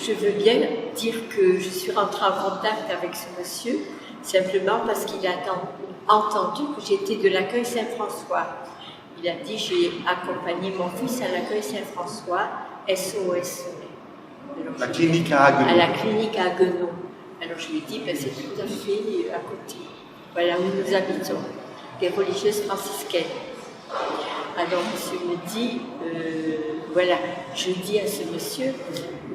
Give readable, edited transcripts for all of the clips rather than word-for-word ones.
je veux bien dire que je suis rentrée en contact avec ce monsieur, simplement parce qu'il a entendu que j'étais de l'accueil Saint-François. Il a dit, j'ai accompagné mon fils à l'accueil Saint-François, SOS. Alors, la clinique à Haguenau. À la clinique à Haguenau. Alors je lui ai dit, ben, c'est tout à fait à côté. Voilà où nous habitons, des religieuses franciscaines. Alors monsieur me dit, voilà, je dis à ce monsieur,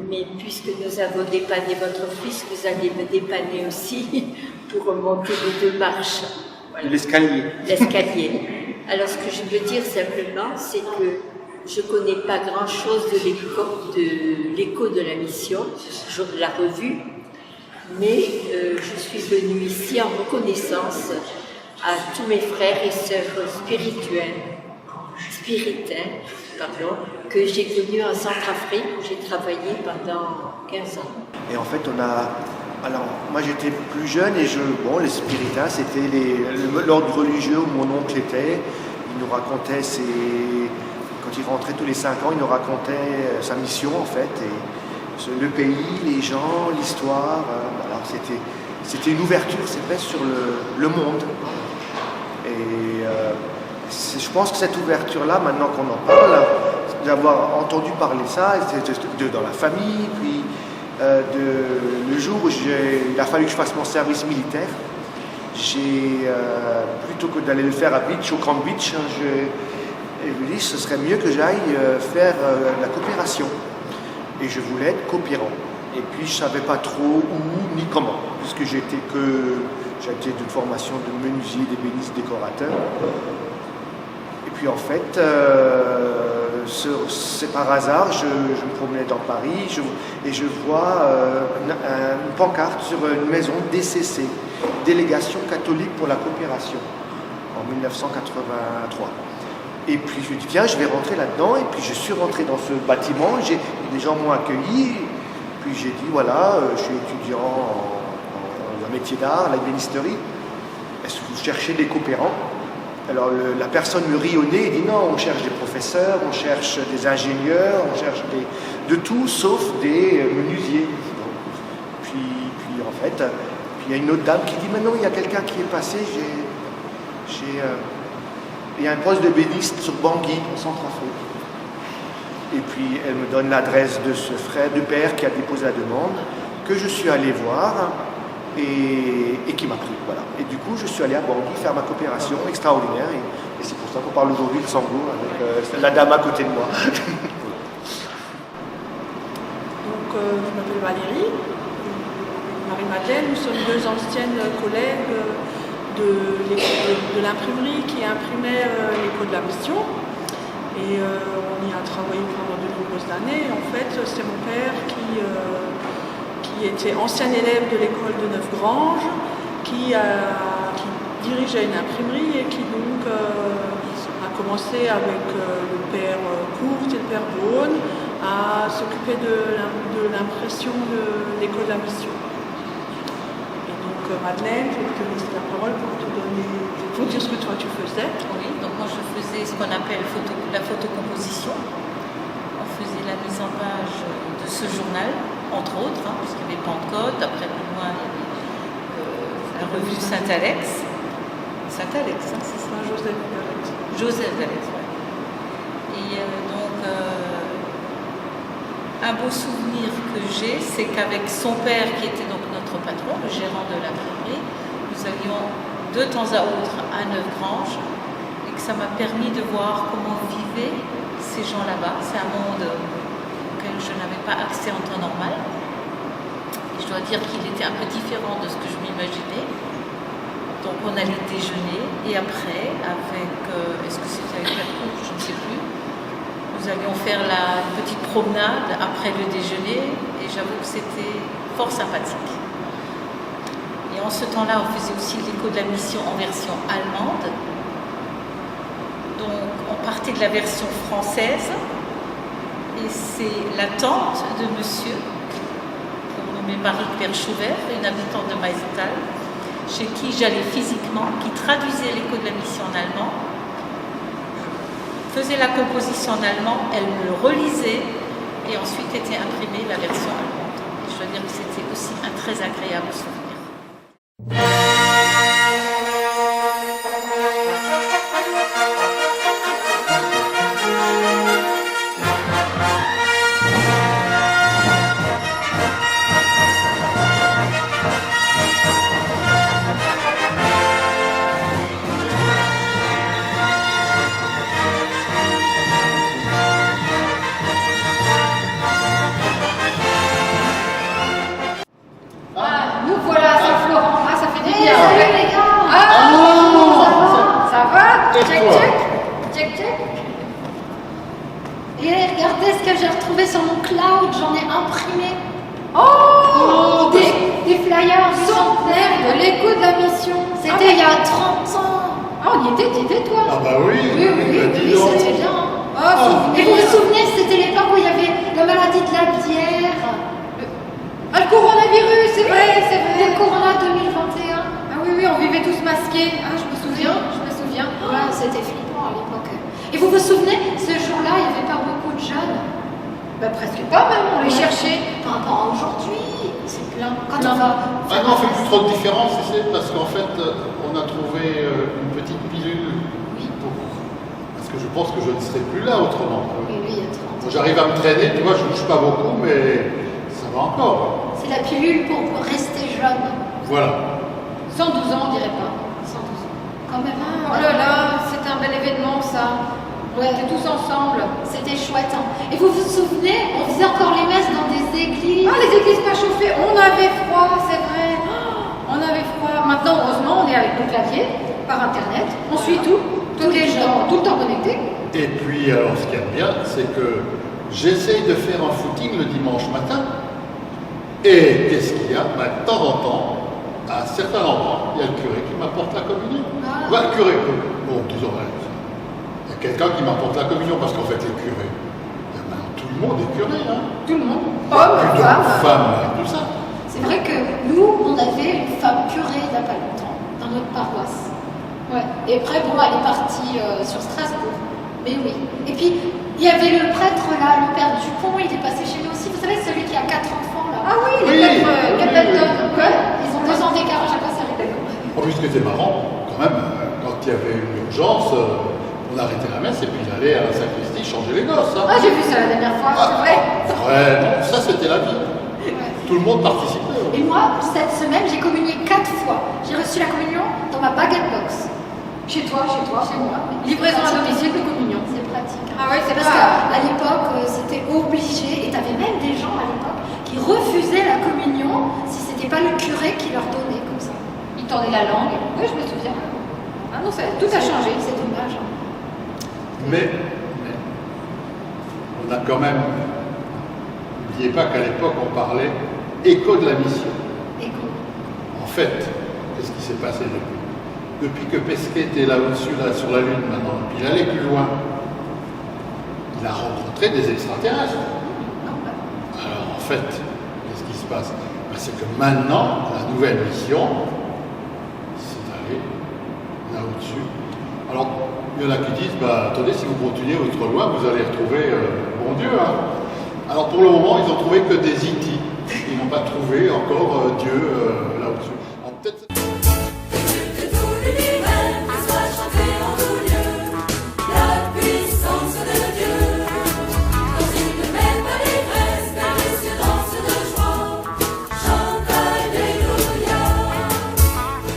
mais puisque nous avons dépanné votre fils, vous allez me dépanner aussi pour remonter les 2 marches. Voilà. L'escalier. L'escalier. Alors ce que je veux dire simplement, c'est que je ne connais pas grand-chose de l'écho de la mission, toujours de la revue, mais je suis venue ici en reconnaissance à tous mes frères et sœurs spiritains, que j'ai connus en Centrafrique, où j'ai travaillé pendant 15 ans. Et en fait, alors, moi j'étais plus jeune et les spiritains, c'était l'ordre religieux où mon oncle était. Il nous racontait quand il rentrait tous les 5 ans, il nous racontait sa mission en fait, et le pays, les gens, l'histoire. Alors c'était une ouverture, c'est vrai, sur le monde. Et je pense que cette ouverture-là, maintenant qu'on en parle, d'avoir entendu parler ça, dans la famille, puis le jour où il a fallu que je fasse mon service militaire, plutôt que d'aller le faire à Beach, au Camp Beach, je me dis ce serait mieux que j'aille faire la coopération. Et je voulais être coopérant. Et puis je ne savais pas trop où ni comment, puisque j'étais d'une formation de menuisier, d'ébéniste, décorateur. Et puis en fait, c'est par hasard, je me promenais dans Paris et je vois une pancarte sur une maison DCC, Délégation catholique pour la coopération, en 1983. Et puis je me dis, tiens, je vais rentrer là-dedans. Et puis je suis rentré dans ce bâtiment, les gens m'ont accueilli. Puis j'ai dit, voilà, je suis étudiant en métier d'art, la ébénisterie. Est-ce que vous cherchez des coopérants? Alors la personne me rit au nez et dit, non, on cherche des professeurs, on cherche des ingénieurs, on cherche de tout sauf des menuisiers. Puis en fait, il y a une autre dame qui dit, mais non, il y a quelqu'un qui est passé, il y a un poste d'ébéniste sur Bangui, en Centrafrique. Et puis elle me donne l'adresse de ce frère, de père qui a déposé la demande, que je suis allé voir et qui m'a pris. Voilà. Et du coup, je suis allé à Bangui faire ma coopération extraordinaire. Et c'est pour ça qu'on parle aujourd'hui de Sango, avec la dame à côté de moi. Donc, je m'appelle Valérie, Marie-Madeleine, nous sommes 2 anciennes collègues de l'imprimerie qui imprimait l'écho de la mission. Et on y a travaillé pendant de nombreuses années. En fait, c'est mon père qui était ancien élève de l'école de Neufgrange, qui dirigeait une imprimerie et qui donc a commencé avec le père Court et le père Beaune à s'occuper de l'impression de l'école de la mission. Et donc Madeleine, je vais te laisser la parole pour dire ce que toi tu faisais. Oui, donc moi je faisais ce qu'on appelle la photocomposition. On faisait la mise en page de ce journal, entre autres, parce qu'il y avait Pentecôte, après plus loin il y avait la revue Saint-Alex. Saint-Alex, c'est ça? Joseph d'Alex. Joseph d'Alex, oui. Et donc, un beau souvenir que j'ai, c'est qu'avec son père, qui était donc notre patron, le gérant de l'imprimerie, nous allions de temps à autre à Neufgrange, et que ça m'a permis de voir comment vivaient ces gens là-bas. C'est un monde auquel je n'avais pas accès en temps normal. Et je dois dire qu'il était un peu différent de ce que je m'imaginais. Donc on allait déjeuner, et après, est-ce que c'était avec la cour, je ne sais plus, nous allions faire la petite promenade après le déjeuner, et j'avoue que c'était fort sympathique. Et en ce temps-là, on faisait aussi l'écho de la mission en version allemande. Donc on partait de la version française, et c'est la tante de monsieur, qu'on nommait Marie-Claire Chauvert, une habitante de Maïstal, chez qui j'allais physiquement, qui traduisait l'écho de la mission en allemand, faisait la composition en allemand, elle me le relisait, et ensuite était imprimée la version allemande. dois dire que c'était aussi un très agréable souvenir. Nous voilà à Saint-Florent. Ah, ça fait du bien. Salut les gars. Ça va? Et Check, toi? check. Check, check. Et regardez ce que j'ai retrouvé sur mon cloud. J'en ai imprimé. Oh, Des flyers du centenaire de l'écho de la mission. C'était il y a 30 ans. Ah, on y était, t'y étais toi? Ah bah oui, dis donc. C'était bien. Oh, Et vous vous souvenez, c'était l'époque où il y avait la maladie de la bière. Ah, le coronavirus, c'est vrai, c'est Le vrai. Corona 2021. Ah oui, on vivait tous masqués. Ah, je me souviens. Ouais, c'était flippant à l'époque. Et vous vous souvenez, ce jour-là, il n'y avait pas beaucoup de jeunes. Bah, presque pas même, on les cherchait. Par rapport à aujourd'hui, c'est plein. Quand Plein. on va. Maintenant, on fait plus trop de différence, tu sais, parce qu'en fait, on a trouvé une petite pilule. Parce que je pense que je ne serai plus là autrement. Oui, il y a 30 Moi, ans. j'arrive à me traîner, tu vois, je ne bouge pas beaucoup, mais ça va encore. C'est la pilule pour rester jeune. Voilà. 112 ans, on dirait pas. 112 ans. Quand même. Oh là là, c'était un bel événement ça. On Ouais. était tous ensemble. C'était chouette. Hein. Et vous vous souvenez, on faisait encore les messes dans des églises. Ah, les églises pas chauffées, on avait froid, c'est vrai. Oh, on avait froid. Maintenant, heureusement, on est avec nos claviers, par internet. On suit tout, tous les jours, tout le temps connecté. Et puis, alors, ce qu'il y a de bien, c'est que j'essaye de faire un footing le dimanche matin. Et qu'est-ce qu'il y a? Bah, de temps en temps, à certains endroits, il y a le curé qui m'apporte la communion. Ah. Ouais, le curé, bon, disons, ouais, il y a quelqu'un qui m'apporte la communion, parce qu'en fait, les curés, il y a maintenant tout le monde est curé, hein. Tout le monde, hommes, Plutôt femmes. femmes, tout ça. C'est vrai que nous, on avait une femme curée il n'y a pas longtemps, dans notre paroisse. Ouais. Et après, bon, elle est partie sur Strasbourg. Mais oui. Et puis, il y avait le prêtre là, le père Dupont, il est passé chez nous aussi. Vous savez, celui qui a 4 enfants là. Ah oui, Oui, les oui, quatre oui. personnes. Ouais. Ils ont 2 ans d'écart, à chaque fois, ça rigole. En plus, ce qui était marrant, quand même, quand il y avait une urgence, on arrêtait la messe et puis il allait à la sacristie changer les gosses. Hein. Ah, j'ai vu ça la dernière fois, c'est vrai. Vraiment, ça c'était la vie. Tout le monde participait. Et moi, cette semaine, j'ai communié 4 fois. J'ai reçu la communion dans ma baguette box. Chez toi, Chez moi. Livraison à domicile de communion. C'est pratique. Ah ouais, c'est Parce pas. qu'à l'époque, c'était obligé, et tu avais même des gens à l'époque qui refusaient la communion si c'était pas le curé qui leur donnait comme ça. Il tordait la langue. Oui, je me souviens. Ah non, tout a changé. C'est dommage. Hein. Mais, on a quand même, n'oubliez pas qu'à l'époque on parlait écho de la mission. Écoute. En fait, qu'est-ce qui s'est passé depuis que Pesquet était là au-dessus, là sur la Lune maintenant, et puis il allait plus loin, il a rencontré des extraterrestres. Alors en fait, qu'est-ce qui se passe? Ben, c'est que maintenant, la nouvelle mission, c'est d'aller là au-dessus. Alors, il y en a qui disent, bah, attendez, si vous continuez trop loin, vous allez retrouver bon Dieu. Hein. Alors pour le moment, ils ont trouvé que des E.T. Ils n'ont pas trouvé encore Dieu là au-dessus. Alors, peut-être...